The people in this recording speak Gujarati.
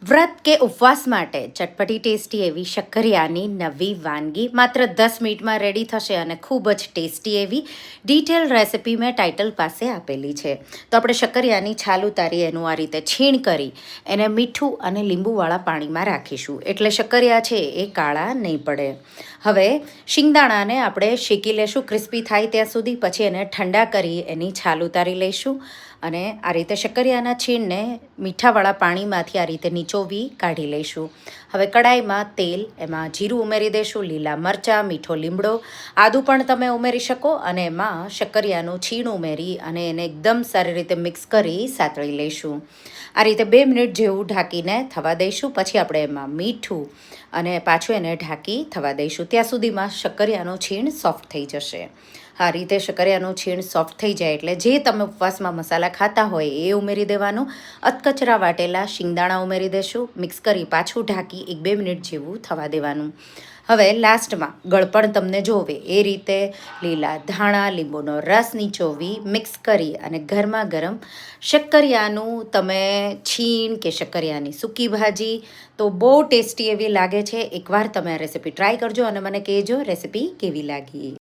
વ્રત કે ઉપવાસ માટે ચટપટી ટેસ્ટી એવી શક્કરિયાની નવી વાનગી માત્ર 10 મિનિટમાં રેડી થશે અને ખૂબ જ ટેસ્ટી એવી ડિટેલ રેસિપી મેં ટાઇટલ પાસે આપેલી છે. તો આપણે શક્કરિયાની છાલ ઉતારી એનું આ રીતે છીણ કરી એને મીઠું અને લીંબુવાળા પાણીમાં રાખીશું, એટલે શક્કરિયા છે એ કાળા નહીં પડે. હવે શિંગદાણાને આપણે શેકી લેશું ક્રિસ્પી થાય ત્યાં સુધી, પછી એને ઠંડા કરી એની છાલ ઉતારી લઈશું અને આ રીતે શક્કરિયાના છીણને મીઠાવાળા પાણીમાંથી આ રીતે નીચોવી કાઢી લઈશું. હવે કડાઈમાં તેલ, એમાં જીરું ઉમેરી દઈશું, લીલા મરચાં, મીઠો લીમડો, આદું પણ તમે ઉમેરી શકો અને એમાં શક્કરિયાનું છીણ ઉમેરી અને એને એકદમ સારી રીતે મિક્સ કરી સાતળી લઈશું. આ રીતે 2 મિનિટ જેવું ઢાંકીને થવા દઈશું. પછી આપણે એમાં મીઠું અને પાછું એને ઢાંકી થવા દઈશું. ત્યાં સુધીમાં શક્કરિયાનું છીણ સોફ્ટ થઈ જશે. આ રીતે શક્કરિયાનું છીણ સોફ્ટ થઈ જાય એટલે જે તમે ઉપવાસમાં મસાલા ખાતા હોય એ ઉમેરી દેવાનું. અધકચરા વાટેલા શિંગદાણા ઉમેરી દેશું, મિક્સ કરી પાછું ઢાંકી 1-2 મિનિટ જેવું થવા દેવાનું. હવે લાસ્ટમાં ગળપણ તમને જોવે એ રીતે લીલા ધાણા, લીંબુનો રસ નીચોવી મિક્સ કરી અને ગરમા ગરમ શક્કરિયાનું તમે છીણ કે શક્કરિયાની સૂકી ભાજી તો બહુ ટેસ્ટી એવી લાગે છે. એકવાર તમે આ રેસીપી ટ્રાય કરજો અને મને કહેજો રેસીપી કેવી લાગી.